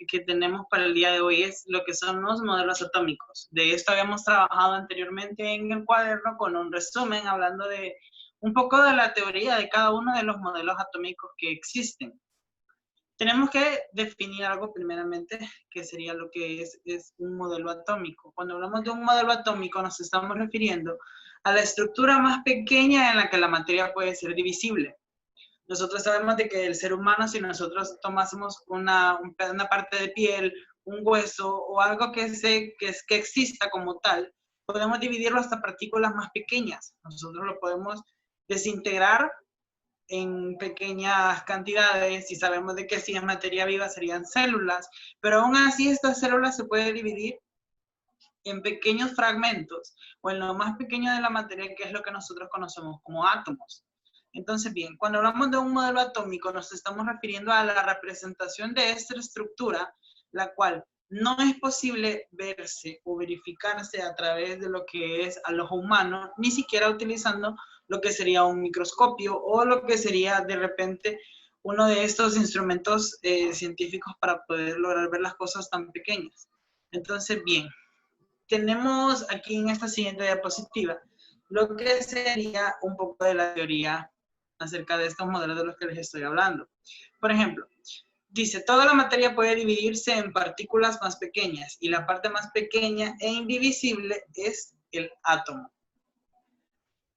que tenemos para el día de hoy es lo que son los modelos atómicos. De esto habíamos trabajado anteriormente en el cuaderno con un resumen hablando de un poco de la teoría de cada uno de los modelos atómicos que existen. Tenemos que definir algo primeramente, que sería lo que es un modelo atómico. Cuando hablamos de un modelo atómico nos estamos refiriendo a la estructura más pequeña en la que la materia puede ser divisible. Nosotros sabemos de que el ser humano, si nosotros tomásemos una parte de piel, un hueso o algo que exista como tal, podemos dividirlo hasta partículas más pequeñas. Nosotros lo podemos desintegrar en pequeñas cantidades y sabemos de que si es materia viva serían células, pero aún así estas células se pueden dividir en pequeños fragmentos o en lo más pequeño de la materia, que es lo que nosotros conocemos como átomos. Entonces, bien, cuando hablamos de un modelo atómico nos estamos refiriendo a la representación de esta estructura, la cual no es posible verse o verificarse a través de lo que es al ojo humano, ni siquiera utilizando lo que sería un microscopio o lo que sería de repente uno de estos instrumentos científicos para poder lograr ver las cosas tan pequeñas. Entonces, bien, tenemos aquí en esta siguiente diapositiva lo que sería un poco de la teoría acerca de estos modelos de los que les estoy hablando. Por ejemplo, dice, toda la materia puede dividirse en partículas más pequeñas y la parte más pequeña e indivisible es el átomo.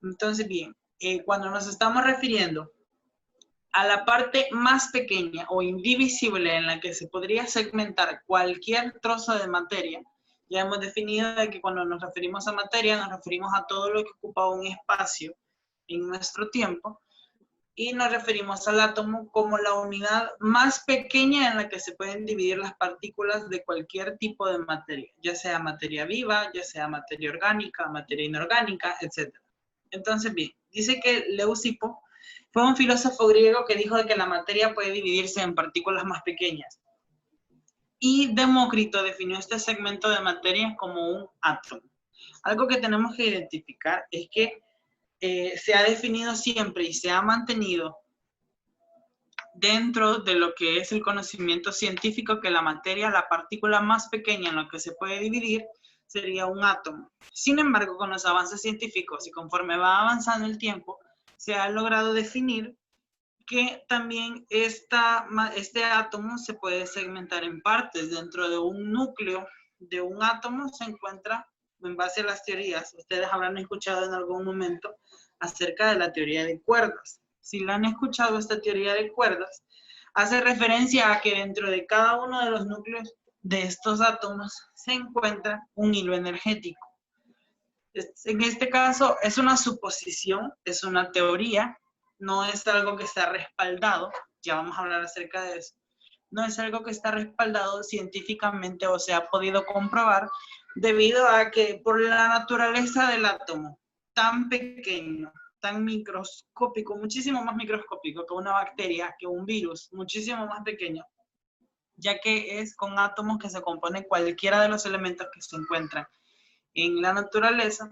Entonces, bien, cuando nos estamos refiriendo a la parte más pequeña o indivisible en la que se podría segmentar cualquier trozo de materia, ya hemos definido de que cuando nos referimos a materia nos referimos a todo lo que ocupa un espacio en nuestro tiempo, y nos referimos al átomo como la unidad más pequeña en la que se pueden dividir las partículas de cualquier tipo de materia, ya sea materia viva, ya sea materia orgánica, materia inorgánica, etc. Entonces, bien, dice que Leucipo fue un filósofo griego que dijo de que la materia puede dividirse en partículas más pequeñas. Y Demócrito definió este segmento de materia como un átomo. Algo que tenemos que identificar es que se ha definido siempre y se ha mantenido dentro de lo que es el conocimiento científico que la materia, la partícula más pequeña en la que se puede dividir, sería un átomo. Sin embargo, con los avances científicos y conforme va avanzando el tiempo, se ha logrado definir que también este átomo se puede segmentar en partes. Dentro de un núcleo de un átomo se encuentra, en base a las teorías, ustedes habrán escuchado en algún momento acerca de la teoría de cuerdas. Si la han escuchado, esta teoría de cuerdas hace referencia a que dentro de cada uno de los núcleos de estos átomos se encuentra un hilo energético. En este caso es una suposición, es una teoría, no es algo que está respaldado, ya vamos a hablar acerca de eso, no es algo que está respaldado científicamente o se ha podido comprobar debido a que por la naturaleza del átomo tan pequeño, tan microscópico, muchísimo más microscópico que una bacteria, que un virus, muchísimo más pequeño, ya que es con átomos que se componen cualquiera de los elementos que se encuentran en la naturaleza,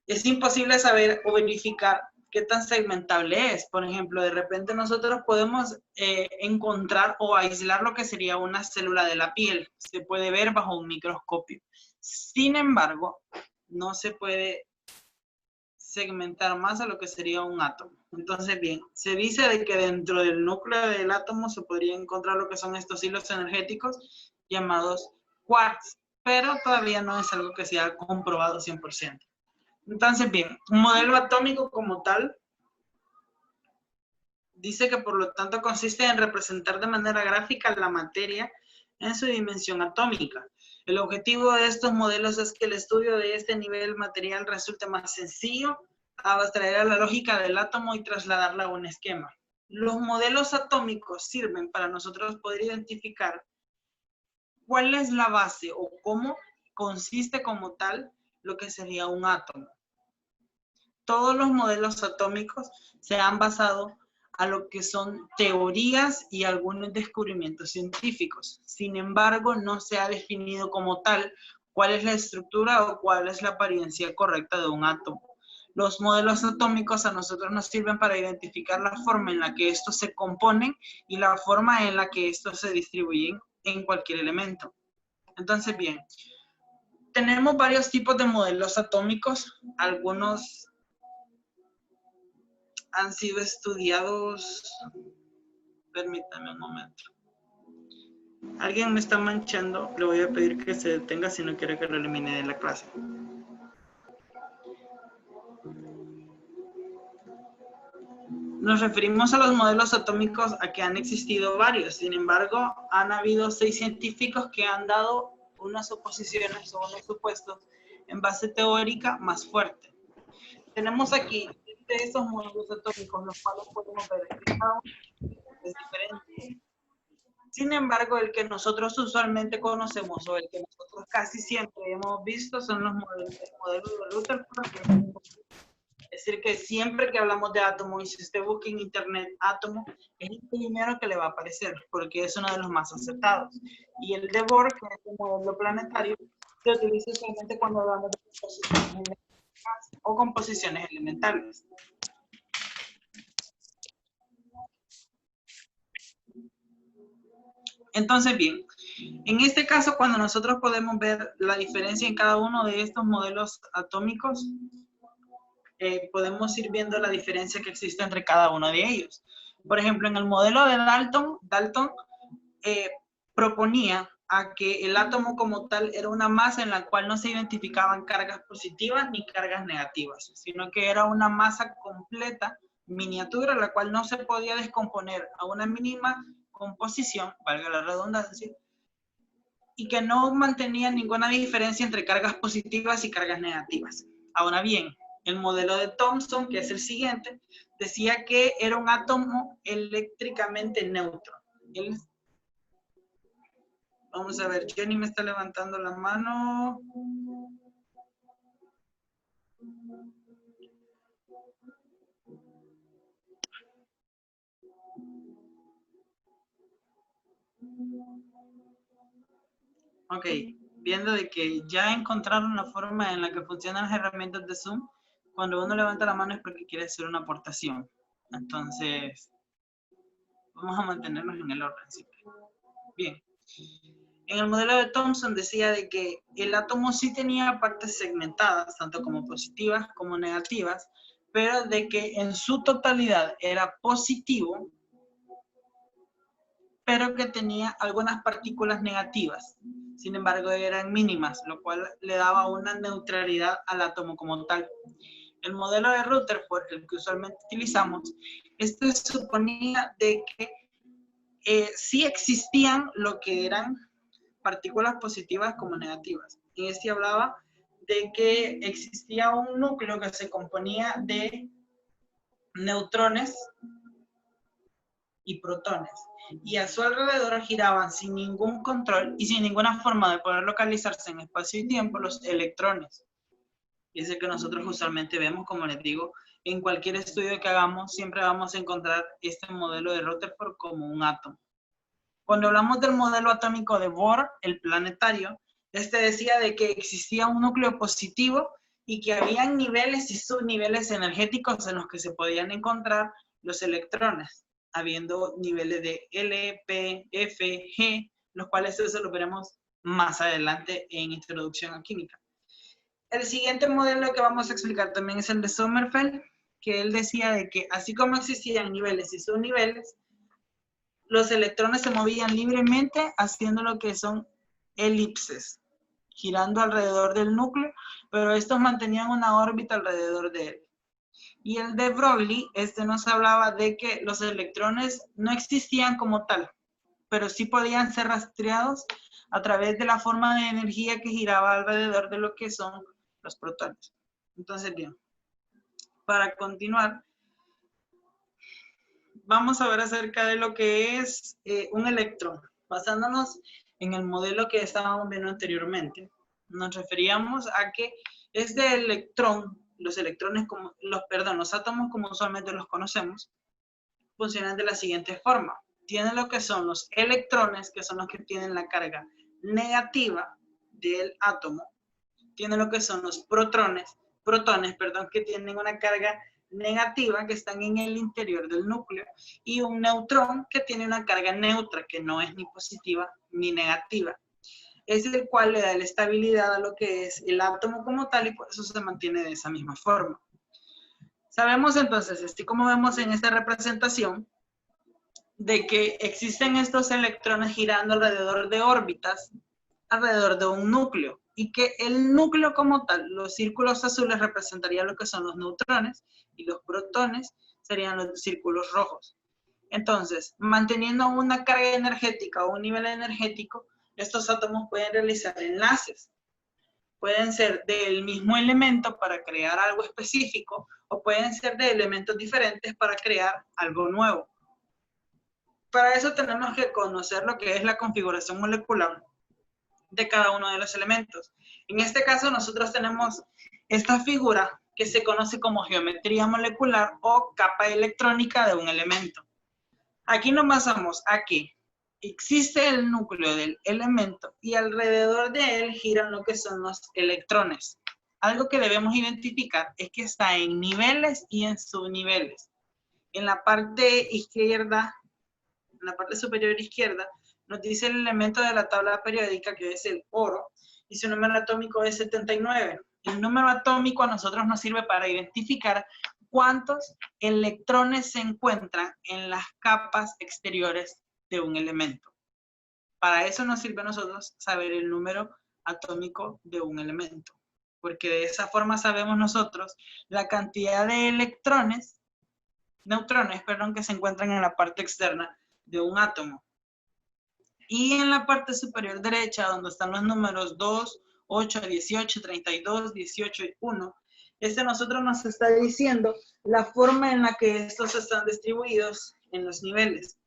es imposible saber o verificar qué tan segmentable es. Por ejemplo, de repente nosotros podemos encontrar o aislar lo que sería una célula de la piel. Se puede ver bajo un microscopio. Sin embargo, no se puede segmentar más a lo que sería un átomo. Entonces, bien, se dice de que dentro del núcleo del átomo se podría encontrar lo que son estos hilos energéticos llamados quarks, pero todavía no es algo que se ha comprobado 100%. Entonces, bien, un modelo atómico como tal dice que por lo tanto consiste en representar de manera gráfica la materia en su dimensión atómica. El objetivo de estos modelos es que el estudio de este nivel material resulte más sencillo, abstraer a la lógica del átomo y trasladarla a un esquema. Los modelos atómicos sirven para nosotros poder identificar cuál es la base o cómo consiste como tal lo que sería un átomo. Todos los modelos atómicos se han basado a lo que son teorías y algunos descubrimientos científicos. Sin embargo, no se ha definido como tal cuál es la estructura o cuál es la apariencia correcta de un átomo. Los modelos atómicos a nosotros nos sirven para identificar la forma en la que estos se componen y la forma en la que estos se distribuyen en cualquier elemento. Entonces, bien, tenemos varios tipos de modelos atómicos. Algunos han sido estudiados. Permítame un momento. Alguien me está manchando. Le voy a pedir que se detenga si no quiere que lo elimine de la clase. Nos referimos a los modelos atómicos a que han existido varios. Sin embargo, han habido 6 científicos que han dado unas suposiciones o unos supuestos en base teórica más fuerte. Tenemos aquí de estos modelos atómicos, los cuales podemos ver que cada uno es diferente. Sin embargo, el que nosotros usualmente conocemos o el que nosotros casi siempre hemos visto son los modelos de Rutherford. Es decir, que siempre que hablamos de átomo y si usted busca en internet átomo, es el primero que le va a aparecer, porque es uno de los más aceptados. Y el de Bohr, que es el modelo planetario, se utiliza solamente cuando hablamos de composiciones o composiciones elementales. Entonces, bien, en este caso, cuando nosotros podemos ver la diferencia en cada uno de estos modelos atómicos, podemos ir viendo la diferencia que existe entre cada uno de ellos. Por ejemplo, en el modelo de Dalton proponía a que el átomo como tal era una masa en la cual no se identificaban cargas positivas ni cargas negativas, sino que era una masa completa, miniatura, la cual no se podía descomponer a una mínima composición, valga la redundancia, y que no mantenía ninguna diferencia entre cargas positivas y cargas negativas. Ahora bien, el modelo de Thomson, que es el siguiente, decía que era un átomo eléctricamente neutro. Vamos a ver, Jenny me está levantando la mano. Ok, viendo de que ya encontraron la forma en la que funcionan las herramientas de Zoom, cuando uno levanta la mano es porque quiere hacer una aportación. Entonces, vamos a mantenernos en el orden siempre. Bien. En el modelo de Thomson decía de que el átomo sí tenía partes segmentadas, tanto como positivas como negativas, pero de que en su totalidad era positivo, pero que tenía algunas partículas negativas. Sin embargo, eran mínimas, lo cual le daba una neutralidad al átomo como tal. El modelo de Rutherford, el que usualmente utilizamos, este suponía de que sí existían lo que eran partículas positivas como negativas. En este hablaba de que existía un núcleo que se componía de neutrones y protones, y a su alrededor giraban sin ningún control y sin ninguna forma de poder localizarse en espacio y tiempo los electrones. Y es el que nosotros usualmente vemos, como les digo, en cualquier estudio que hagamos, siempre vamos a encontrar este modelo de Rutherford como un átomo. Cuando hablamos del modelo atómico de Bohr, el planetario, este decía de que existía un núcleo positivo y que había niveles y subniveles energéticos en los que se podían encontrar los electrones, habiendo niveles de L, P, F, G, los cuales eso lo veremos más adelante en Introducción a Química. El siguiente modelo que vamos a explicar también es el de Sommerfeld, que él decía de que así como existían niveles y subniveles, los electrones se movían libremente haciendo lo que son elipses, girando alrededor del núcleo, pero estos mantenían una órbita alrededor de él. Y el de Broglie, este nos hablaba de que los electrones no existían como tal, pero sí podían ser rastreados a través de la forma de energía que giraba alrededor de lo que son los protones. Entonces, bien, para continuar, vamos a ver acerca de lo que es un electrón. Basándonos en el modelo que estábamos viendo anteriormente, nos referíamos a que este electrón, los electrones, los átomos como usualmente los conocemos, funcionan de la siguiente forma. Tienen lo que son los electrones, que son los que tienen la carga negativa del átomo. Tienen lo que son los protones, que tienen una carga negativa, que están en el interior del núcleo, y un neutrón que tiene una carga neutra, que no es ni positiva ni negativa, es el cual le da la estabilidad a lo que es el átomo como tal y por eso se mantiene de esa misma forma. Sabemos entonces, así como vemos en esta representación, de que existen estos electrones girando alrededor de órbitas, alrededor de un núcleo, y que el núcleo como tal, los círculos azules representarían lo que son los neutrones, y los protones serían los círculos rojos. Entonces, manteniendo una carga energética o un nivel energético, estos átomos pueden realizar enlaces. Pueden ser del mismo elemento para crear algo específico, o pueden ser de elementos diferentes para crear algo nuevo. Para eso tenemos que conocer lo que es la configuración molecular de cada uno de los elementos. En este caso nosotros tenemos esta figura que se conoce como geometría molecular o capa electrónica de un elemento. Aquí nos basamos a que existe el núcleo del elemento y alrededor de él giran lo que son los electrones. Algo que debemos identificar es que está en niveles y en subniveles. En la parte izquierda, en la parte superior izquierda, nos dice el elemento de la tabla periódica que es el oro y su número atómico es 79. El número atómico a nosotros nos sirve para identificar cuántos electrones se encuentran en las capas exteriores de un elemento. Para eso nos sirve a nosotros saber el número atómico de un elemento, porque de esa forma sabemos nosotros la cantidad de neutrones, que se encuentran en la parte externa de un átomo. Y en la parte superior derecha, donde están los números 2, 8, 18, 32, 18 y 1, nosotros nos está diciendo la forma en la que estos están distribuidos en los niveles.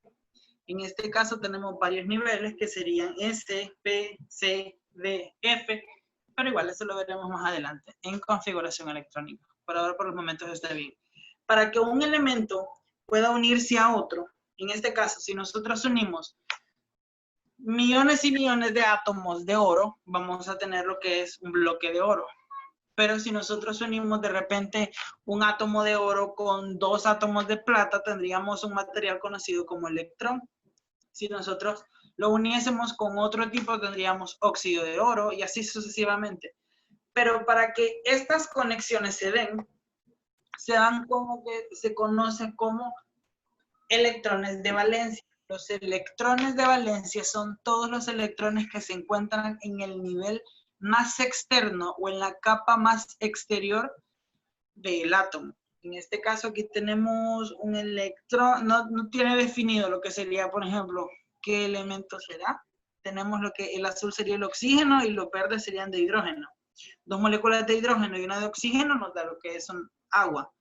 En este caso tenemos varios niveles que serían S, P, C, D, F, pero igual eso lo veremos más adelante en configuración electrónica. Por ahora, por los momentos, está bien. Para que un elemento pueda unirse a otro, en este caso, si nosotros unimos millones y millones de átomos de oro, vamos a tener lo que es un bloque de oro. Pero si nosotros unimos de repente un átomo de oro con 2 átomos de plata, tendríamos un material conocido como electrón. Si nosotros lo uniésemos con otro tipo, tendríamos óxido de oro y así sucesivamente. Pero para que estas conexiones se den, se dan como que se conoce como electrones de valencia. Los electrones de valencia son todos los electrones que se encuentran en el nivel más externo o en la capa más exterior del átomo. En este caso aquí tenemos un electrón, no tiene definido lo que sería, por ejemplo, qué elemento será. Tenemos lo que el azul sería el oxígeno y los verdes serían de hidrógeno. 2 moléculas de hidrógeno y una de oxígeno nos da lo que es un agua.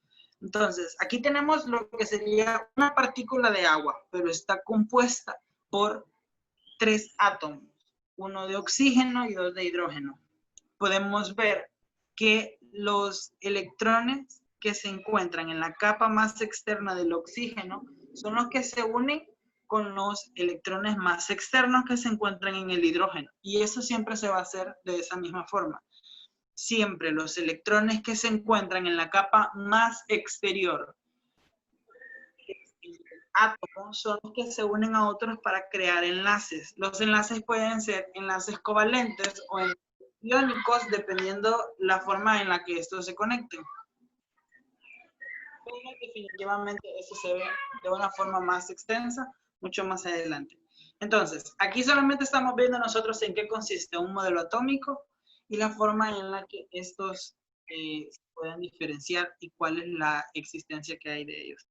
Entonces, aquí tenemos lo que sería una partícula de agua, pero está compuesta por 3 átomos, 1 de oxígeno y 2 de hidrógeno. Podemos ver que los electrones que se encuentran en la capa más externa del oxígeno son los que se unen con los electrones más externos que se encuentran en el hidrógeno. Y eso siempre se va a hacer de esa misma forma. Siempre los electrones que se encuentran en la capa más exterior del átomo son los que se unen a otros para crear enlaces. Los enlaces pueden ser enlaces covalentes o enlaces iónicos, dependiendo la forma en la que estos se conecten. Pero definitivamente eso se ve de una forma más extensa, mucho más adelante. Entonces, aquí solamente estamos viendo nosotros en qué consiste un modelo atómico y la forma en la que estos se pueden diferenciar y cuál es la existencia que hay de ellos.